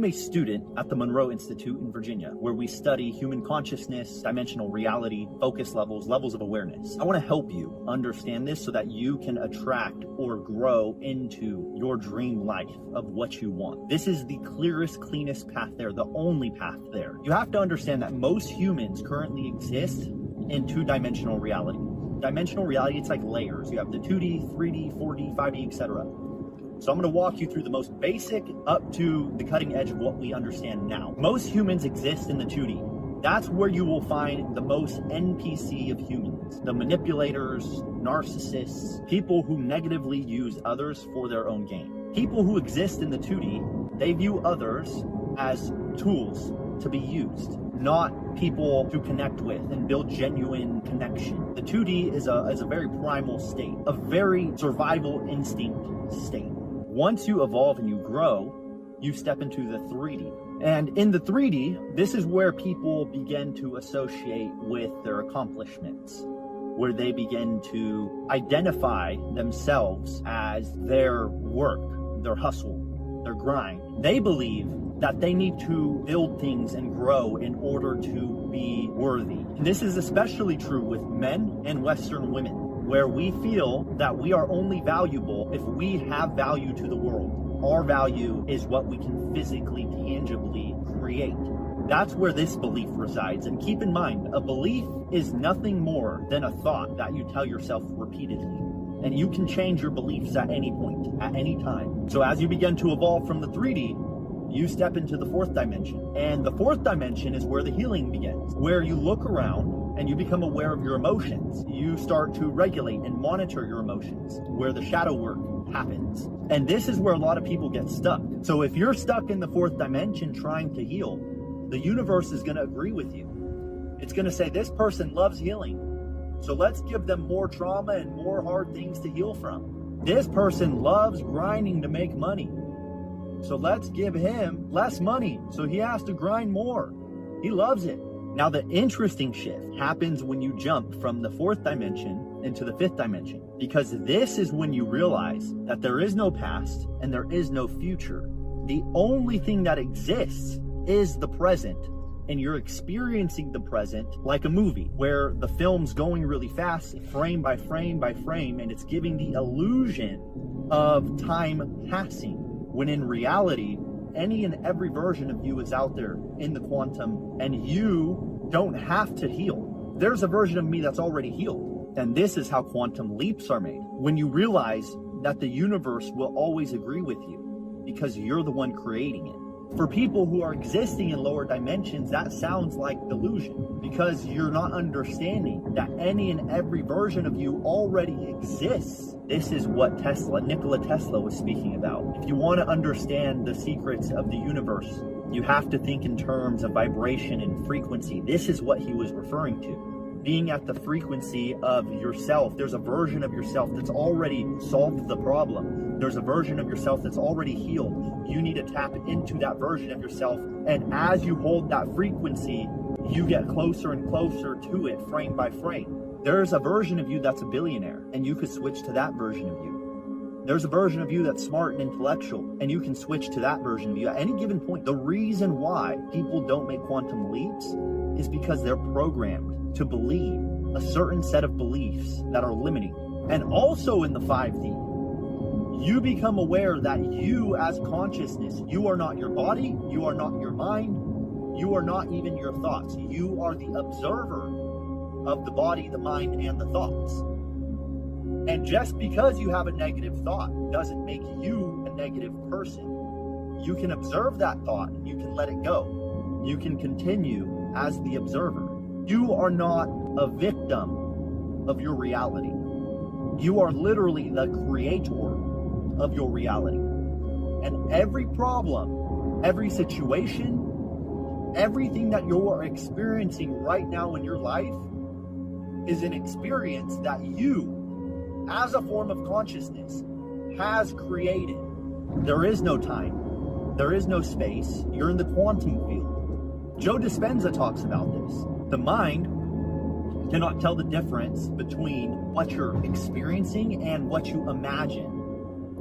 am a student at the Monroe Institute in Virginia, where we study human consciousness, dimensional reality, focus levels, levels of awareness. I want to help you understand this so that you can attract or grow into your dream life of what you want. This is the clearest, cleanest path there, the only path there. You have to understand that most humans currently exist in two-dimensional reality. Dimensional reality, it's like layers. You have the 2D, 3D, 4D, 5D, etc. So I'm going to walk you through the most basic up to the cutting edge of what we understand now. Most humans exist in the 2D. That's where you will find the most NPC of humans. The manipulators, narcissists, people who negatively use others for their own gain. People who exist in the 2D, they view others as tools to be used, not people to connect with and build genuine connection. The 2D is a very primal state, a very survival instinct state. Once you evolve and you grow, you step into the 3D. And in the 3D, this is where people begin to associate with their accomplishments, where they begin to identify themselves as their work, their hustle, their grind. They believe that they need to build things and grow in order to be worthy. And this is especially true with men and Western women, where we feel that we are only valuable if we have value to the world. Our value is what we can physically, tangibly create. That's where this belief resides. And keep in mind, a belief is nothing more than a thought that you tell yourself repeatedly. And you can change your beliefs at any point, at any time. So as you begin to evolve from the 3D, you step into the 4th dimension. And the 4th dimension is where the healing begins, where you look around and you become aware of your emotions. You start to regulate and monitor your emotions, where the shadow work happens. And this is where a lot of people get stuck. So if you're stuck in the 4th dimension trying to heal, the universe is going to agree with you. It's going to say, this person loves healing, so let's give them more trauma and more hard things to heal from. This person loves grinding to make money, so let's give him less money so he has to grind more. He loves it. Now, the interesting shift happens when you jump from the 4th dimension into the 5th dimension, because this is when you realize that there is no past and there is no future. The only thing that exists is the present, and you're experiencing the present like a movie where the film's going really fast, frame by frame by frame, and it's giving the illusion of time passing, when in reality, any and every version of you is out there in the quantum, and you don't have to heal. There's a version of me that's already healed. And this is how quantum leaps are made. When you realize that the universe will always agree with you because you're the one creating it. For people who are existing in lower dimensions, that sounds like delusion, because you're not understanding that any and every version of you already exists. This is what Nikola Tesla was speaking about. If you want to understand the secrets of the universe, you have to think in terms of vibration and frequency. This is what he was referring to. Being at the frequency of yourself. There's a version of yourself that's already solved the problem. There's a version of yourself that's already healed. You need to tap into that version of yourself. And as you hold that frequency, you get closer and closer to it frame by frame. There's a version of you that's a billionaire, and you could switch to that version of you. There's a version of you that's smart and intellectual, and you can switch to that version of you at any given point. The reason why people don't make quantum leaps is because they're programmed to believe a certain set of beliefs that are limiting. And also in the 5D, you become aware that you as consciousness, you are not your body, you are not your mind, you are not even your thoughts. You are the observer of the body, the mind, and the thoughts. And just because you have a negative thought doesn't make you a negative person. You can observe that thought and you can let it go. You can continue as the observer. You are not a victim of your reality. You are literally the creator of your reality. And every problem, every situation, everything that you're experiencing right now in your life is an experience that you, as a form of consciousness, has created. There is no time. There is no space. You're in the quantum field. Joe Dispenza talks about this. The mind cannot tell the difference between what you're experiencing and what you imagine.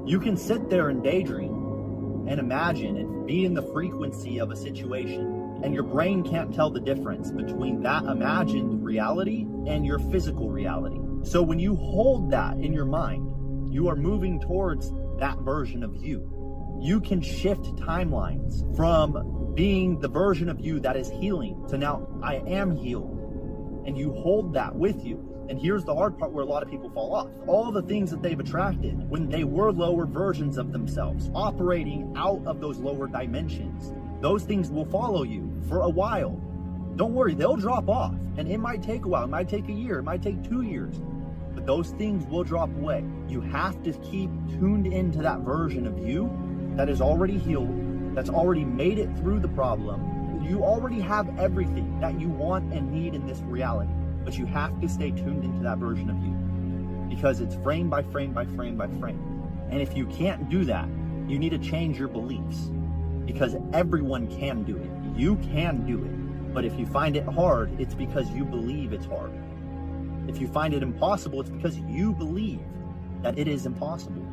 You can sit there and daydream and imagine and be in the frequency of a situation, and your brain can't tell the difference between that imagined reality and your physical reality. So when you hold that in your mind, you are moving towards that version of you. You can shift timelines from being the version of you that is healing to now I am healed. And you hold that with you. And here's the hard part where a lot of people fall off. All the things that they've attracted when they were lower versions of themselves, operating out of those lower dimensions, those things will follow you for a while. Don't worry, they'll drop off. And it might take a while. It might take a year. It might take 2 years. But those things will drop away. You have to keep tuned into that version of you that is already healed, that's already made it through the problem. You already have everything that you want and need in this reality. But you have to stay tuned into that version of you, because it's frame by frame by frame by frame. And if you can't do that, you need to change your beliefs, because everyone can do it. You can do it. But if you find it hard, it's because you believe it's hard. If you find it impossible, it's because you believe that it is impossible.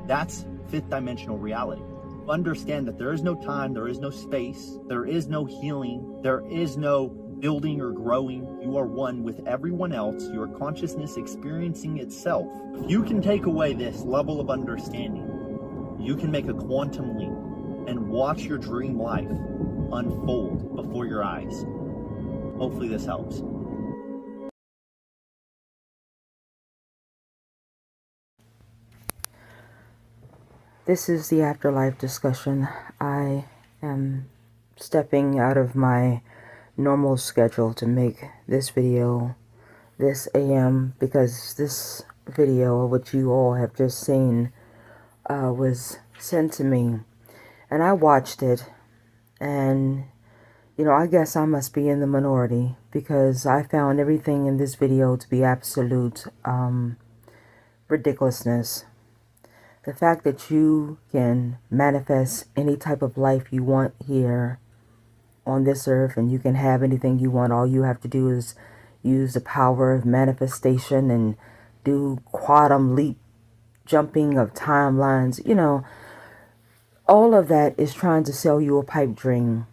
That's fifth dimensional reality. Understand that there is no time, there is no space, there is no healing, there is no building or growing. You are one with everyone else, your consciousness experiencing itself. If you can take away this level of understanding, you can make a quantum leap and watch your dream life unfold before your eyes. Hopefully this helps. This is the Afterlife discussion. I am stepping out of my normal schedule to make this video this AM, because this video, which you all have just seen, was sent to me, and I watched it, and I guess I must be in the minority, because I found everything in this video to be absolute ridiculousness. The fact that you can manifest any type of life you want here on this earth, and you can have anything you want. All you have to do is use the power of manifestation and do quantum leap jumping of timelines. All of that is trying to sell you a pipe dream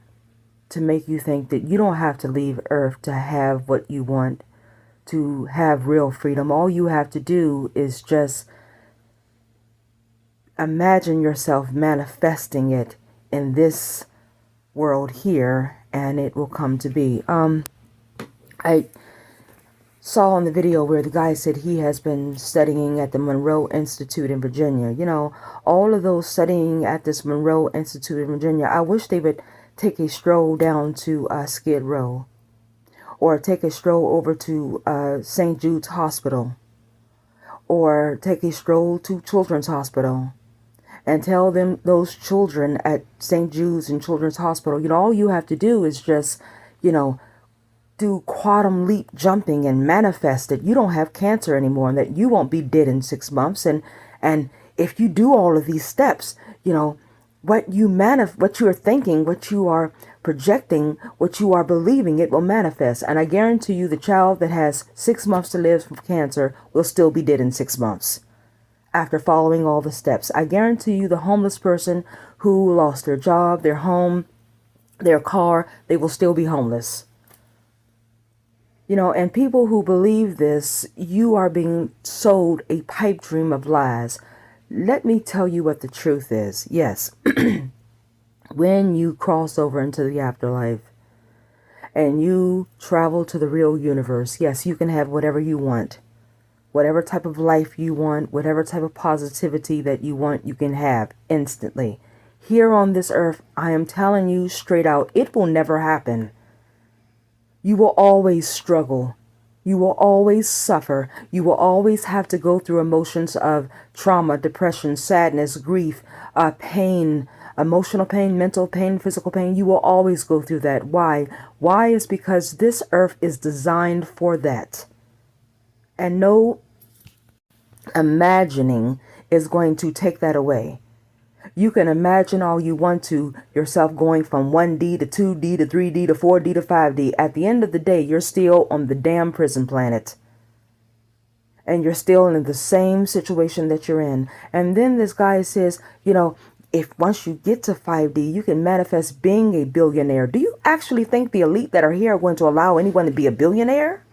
to make you think that you don't have to leave earth to have what you want, to have real freedom. All you have to do is just imagine yourself manifesting it in this world here, and it will come to be. I saw in the video where the guy said he has been studying at the Monroe Institute in Virginia. All of those studying at this Monroe Institute in Virginia, I wish they would take a stroll down to Skid Row, or take a stroll over to St. Jude's Hospital, or take a stroll to Children's Hospital, and tell them, those children at St. Jude's and Children's Hospital, all you have to do is just, do quantum leap jumping and manifest it. You don't have cancer anymore, and that you won't be dead in 6 months. And if you do all of these steps, what you are thinking, what you are projecting, what you are believing, it will manifest. And I guarantee you, the child that has 6 months to live from cancer will still be dead in 6 months. After following all the steps, I guarantee you, the homeless person who lost their job, their home, their car, they will still be homeless. And people who believe this, you are being sold a pipe dream of lies. Let me tell you what the truth is. Yes, when you cross over into the afterlife and you travel to the real universe, yes, you can have whatever you want. Whatever type of life you want, whatever type of positivity that you want, you can have instantly. Here on this earth, I am telling you straight out, it will never happen. You will always struggle. You will always suffer. You will always have to go through emotions of trauma, depression, sadness, grief, pain, emotional pain, mental pain, physical pain. You will always go through that. Why? Why is because this earth is designed for that. And no imagining is going to take that away. You can imagine all you want to yourself going from 1D to 2D to 3D to 4D to 5D. At the end of the day, you're still on the damn prison planet. And you're still in the same situation that you're in. And then this guy says, if once you get to 5D, you can manifest being a billionaire. Do you actually think the elite that are here are going to allow anyone to be a billionaire?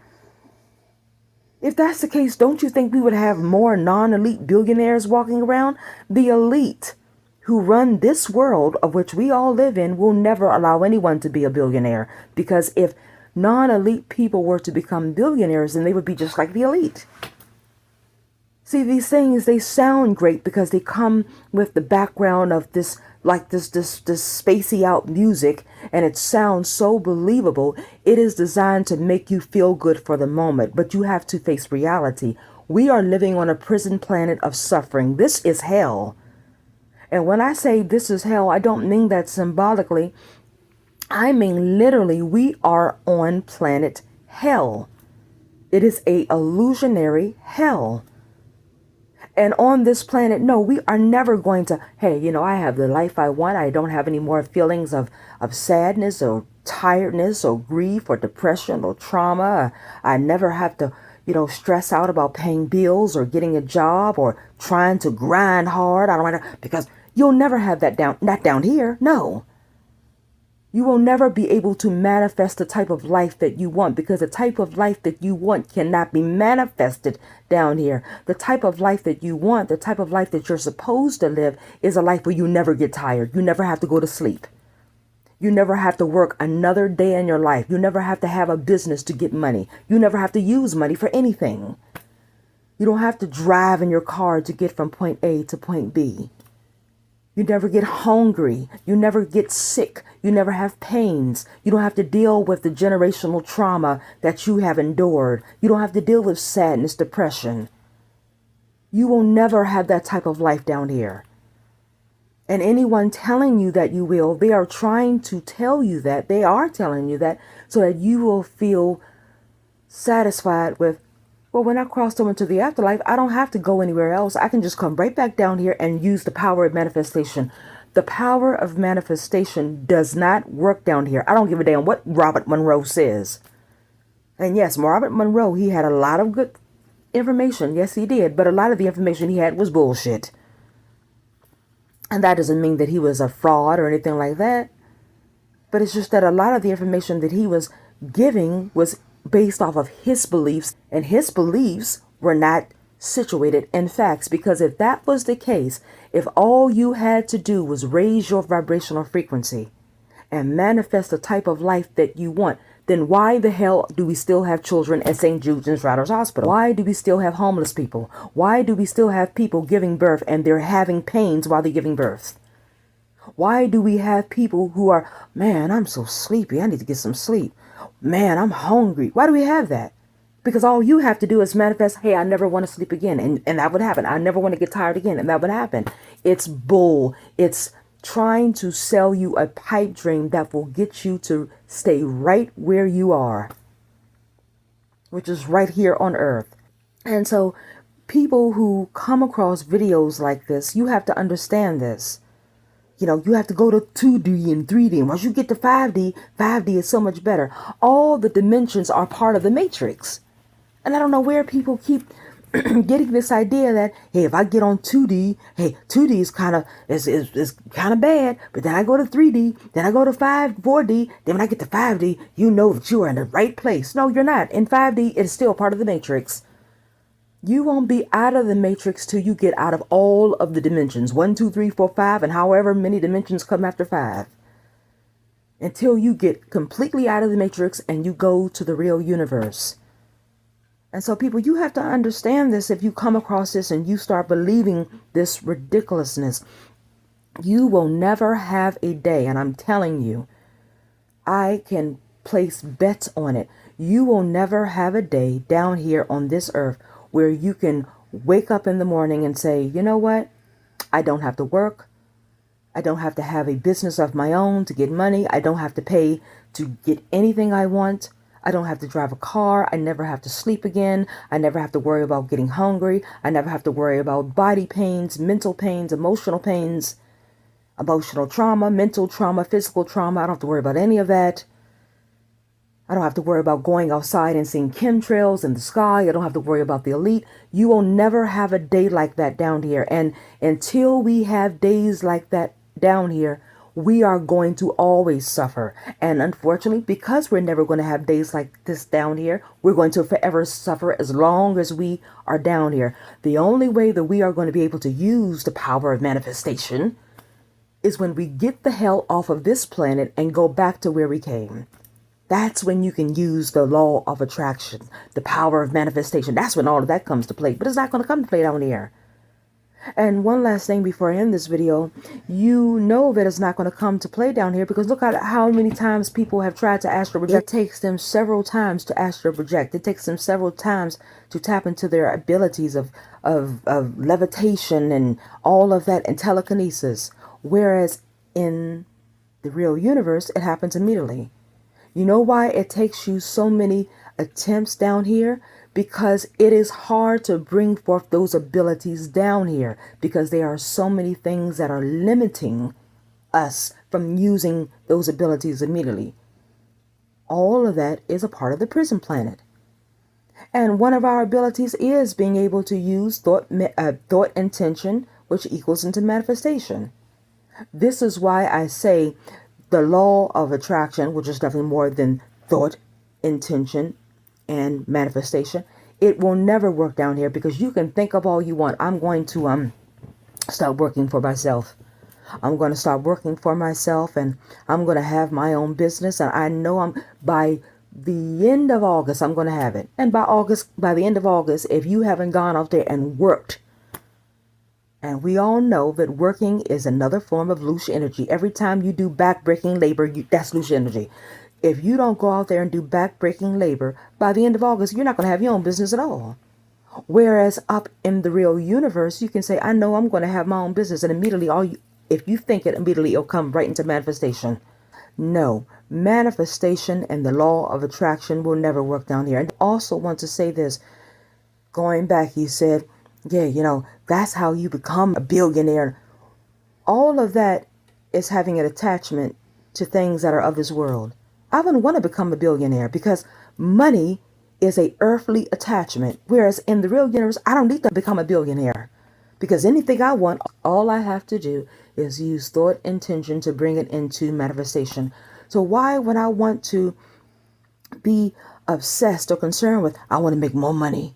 If that's the case, don't you think we would have more non-elite billionaires walking around? The elite who run this world of which we all live in will never allow anyone to be a billionaire. Because if non-elite people were to become billionaires, then they would be just like the elite. See, these things, they sound great because they come with the background of this, like this spacey out music, and it sounds so believable. It is designed to make you feel good for the moment, but you have to face reality. We are living on a prison planet of suffering. This is hell. And when I say this is hell, I don't mean that symbolically. I mean literally, we are on planet hell. It is a illusionary hell. And on this planet, no, we are never going to, hey, you know, I have the life I want. I don't have any more feelings of sadness or tiredness or grief or depression or trauma. I never have to, you know, stress out about paying bills or getting a job or trying to grind hard. I don't want to, because you'll never have that not down here. No. You will never be able to manifest the type of life that you want, because the type of life that you want cannot be manifested down here. The type of life that you want, the type of life that you're supposed to live, is a life where you never get tired. You never have to go to sleep. You never have to work another day in your life. You never have to have a business to get money. You never have to use money for anything. You don't have to drive in your car to get from point A to point B. You never get hungry. You never get sick. You never have pains. You don't have to deal with the generational trauma that you have endured. You don't have to deal with sadness, depression. You will never have that type of life down here. And anyone telling you that you will, they are trying to tell you that. They are telling you that so that you will feel satisfied with, well, when I crossed over into the afterlife, I don't have to go anywhere else. I can just come right back down here and use the power of manifestation. The power of manifestation does not work down here. I don't give a damn what Robert Monroe says. And yes, Robert Monroe, he had a lot of good information. Yes, he did. But a lot of the information he had was bullshit. And that doesn't mean that he was a fraud or anything like that. But it's just that a lot of the information that he was giving was based off of his beliefs, and his beliefs were not situated in facts. Because if that was the case, if all you had to do was raise your vibrational frequency and manifest the type of life that you want, then why the hell do we still have children at St. Jude's and Shriners Hospital? Why do we still have homeless people? Why do we still have people giving birth and they're having pains while they're giving birth? Why do we have people who are, man, I'm so sleepy, I need to get some sleep. Man, I'm hungry. Why do we have that? Because all you have to do is manifest, hey, I never want to sleep again. And that would happen. I never want to get tired again. And that would happen. It's bull. It's trying to sell you a pipe dream that will get you to stay right where you are, which is right here on earth. And so people who come across videos like this, you have to understand this. You know, you have to go to 2D and 3D. And once you get to 5D, 5D is so much better. All the dimensions are part of the matrix. And I don't know where people keep getting this idea that, hey, if I get on 2D, hey, 2D is kind of bad. But then I go to 3D, then I go to 4D. Then when I get to 5D, you know that you are in the right place. No, you're not. In 5D, it's still part of the matrix. You won't be out of the matrix till you get out of all of the dimensions. 1, 2, 3, 4, 5, and however many dimensions come after 5. Until you get completely out of the matrix and you go to the real universe. And so people, you have to understand this. If you come across this and you start believing this ridiculousness, you will never have a day. And I'm telling you, I can place bets on it. You will never have a day down here on this earth where you can wake up in the morning and say, you know what? I don't have to work. I don't have to have a business of my own to get money. I don't have to pay to get anything I want. I don't have to drive a car. I never have to sleep again. I never have to worry about getting hungry. I never have to worry about body pains, mental pains, emotional trauma, mental trauma, physical trauma. I don't have to worry about any of that. I don't have to worry about going outside and seeing chemtrails in the sky. I don't have to worry about the elite. You will never have a day like that down here. And until we have days like that down here, we are going to always suffer. And unfortunately, because we're never going to have days like this down here, we're going to forever suffer as long as we are down here. The only way that we are going to be able to use the power of manifestation is when we get the hell off of this planet and go back to where we came. That's when you can use the law of attraction, the power of manifestation. That's when all of that comes to play. But it's not going to come to play down here. And one last thing before I end this video, you know that it's not going to come to play down here because look at how many times people have tried to astral project. It takes them several times to astral project. It takes them several times to tap into their abilities of levitation and all of that and telekinesis. Whereas in the real universe, it happens immediately. You know why it takes you so many attempts down here? Because it is hard to bring forth those abilities down here because there are so many things that are limiting us from using those abilities immediately. All of that is a part of the prison planet. And one of our abilities is being able to use thought intention, which equals into manifestation. This is why I say the law of attraction, which is definitely more than thought, intention, and manifestation, it will never work down here because you can think of all you want. I'm going to start working for myself. I'm going to start working for myself and I'm going to have my own business. And I know by the end of August, I'm going to have it. And by the end of August, if you haven't gone out there and worked, and we all know that working is another form of loose energy. Every time you do back-breaking labor, that's loose energy. If you don't go out there and do back-breaking labor, by the end of August, you're not going to have your own business at all. Whereas up in the real universe, you can say, I know I'm going to have my own business. And immediately, if you think it, immediately it'll come right into manifestation. No, manifestation and the law of attraction will never work down here. And I also want to say this. Going back, he said, yeah, that's how you become a billionaire. All of that is having an attachment to things that are of this world. I wouldn't want to become a billionaire because money is a earthly attachment. Whereas in the real universe, I don't need to become a billionaire because anything I want, all I have to do is use thought intention to bring it into manifestation. So why would I want to be obsessed or concerned with, I want to make more money?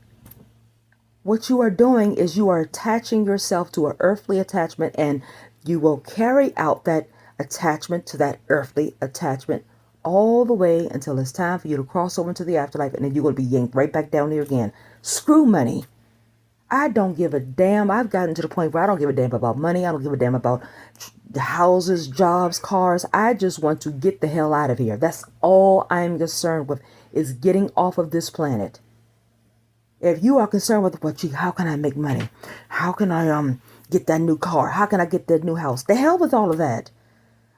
What you are doing is you are attaching yourself to an earthly attachment, and you will carry out that attachment to that earthly attachment all the way until it's time for you to cross over into the afterlife, and then you're going to be yanked right back down here again. Screw money. I don't give a damn. I've gotten to the point where I don't give a damn about money. I don't give a damn about houses, jobs, cars. I just want to get the hell out of here. That's all I'm concerned with, is getting off of this planet. If you are concerned with how can I make money? How can I get that new car? How can I get that new house? The hell with all of that.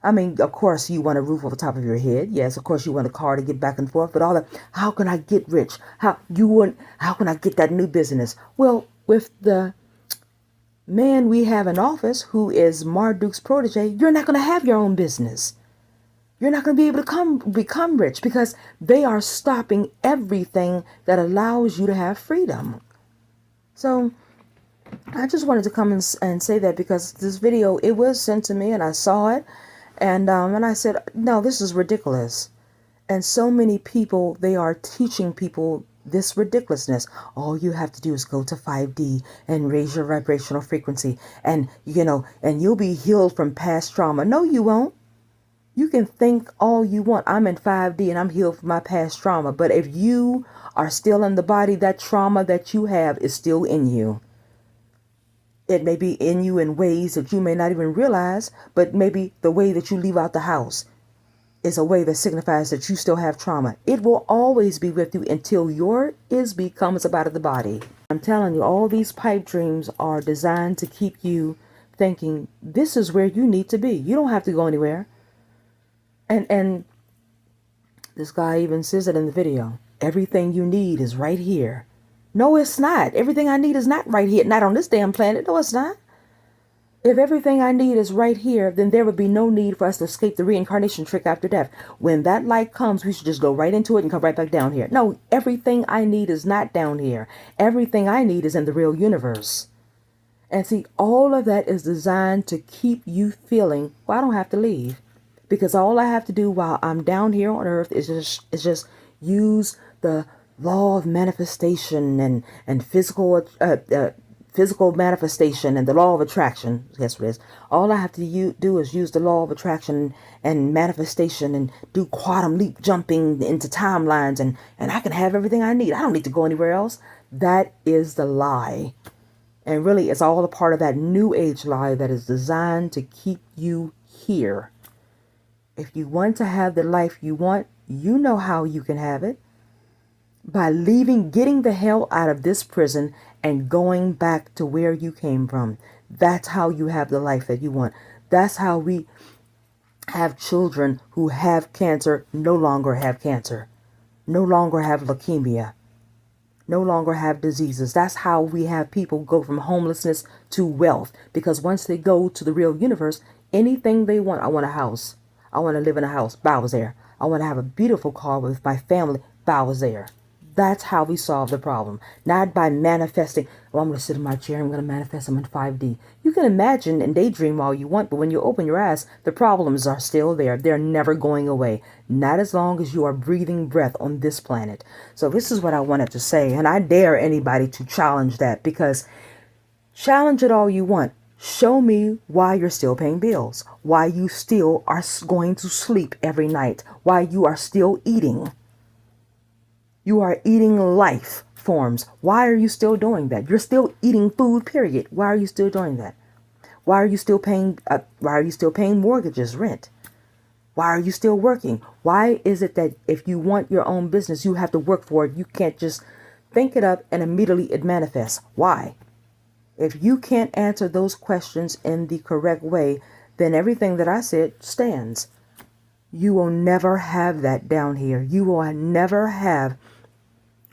I mean, of course, you want a roof over the top of your head. Yes, of course, you want a car to get back and forth. But all that, how can I get rich? How can I get that new business? Well, with the man we have in office, who is Marduk's protege, you're not going to have your own business. You're not going to be able to become rich because they are stopping everything that allows you to have freedom. So I just wanted to come and say that because this video, it was sent to me and I saw it. And I said, no, this is ridiculous. And so many people, they are teaching people this ridiculousness. All you have to do is go to 5D and raise your vibrational frequency. And, and you'll be healed from past trauma. No, you won't. You can think all you want. I'm in 5D and I'm healed from my past trauma. But if you are still in the body, that trauma that you have is still in you. It may be in you in ways that you may not even realize, but maybe the way that you leave out the house is a way that signifies that you still have trauma. It will always be with you until your ISB comes up out of the body. I'm telling you, all these pipe dreams are designed to keep you thinking this is where you need to be. You don't have to go anywhere. And this guy even says it in the video. Everything you need is right here. No, it's not. Everything I need is not right here. Not on this damn planet. No, it's not. If everything I need is right here, then there would be no need for us to escape the reincarnation trick after death. When that light comes, we should just go right into it and come right back down here. No, everything I need is not down here. Everything I need is in the real universe. And see, all of that is designed to keep you feeling, well, I don't have to leave. Because all I have to do while I'm down here on earth is just use the law of manifestation and physical manifestation and the law of attraction. That's what it is. All I have to do is use the law of attraction and manifestation and do quantum leap jumping into timelines, and I can have everything I need. I don't need to go anywhere else. That is the lie. And really, it's all a part of that new age lie that is designed to keep you here. If you want to have the life you want, you know how you can have it. By leaving, getting the hell out of this prison and going back to where you came from. That's how you have the life that you want. That's how we have children who have cancer no longer have cancer, no longer have leukemia, no longer have diseases. That's how we have people go from homelessness to wealth. Because once they go to the real universe, anything they want, I want a house. I want to live in a house. Bow was there. I want to have a beautiful car with my family. Bow was there. That's how we solve the problem. Not by manifesting, oh, I'm going to sit in my chair, I'm going to manifest them in 5D. You can imagine and daydream all you want, but when you open your eyes, the problems are still there. They're never going away. Not as long as you are breathing breath on this planet. So this is what I wanted to say, and I dare anybody to challenge that, because challenge it all you want. Show me why you're still paying bills, why you still are going to sleep every night, why you are still eating. You are eating life forms. Why are you still doing that? You're still eating food, period. Why are you still doing that? Why are you still paying mortgages, rent? Why are you still working? Why is it that if you want your own business, you have to work for it? You can't just think it up and immediately it manifests. Why? If you can't answer those questions in the correct way, then everything that I said stands. You will never have that down here. You will never have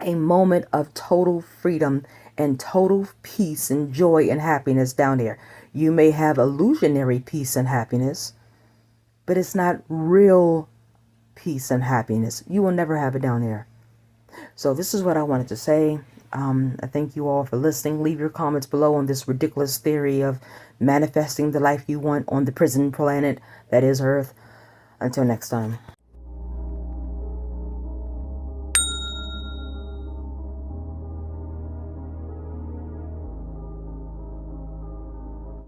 a moment of total freedom and total peace and joy and happiness down here. You may have illusionary peace and happiness, but it's not real peace and happiness. You will never have it down here. So this is what I wanted to say. I thank you all for listening. Leave your comments below on this ridiculous theory of manifesting the life you want on the prison planet that is Earth. Until next time.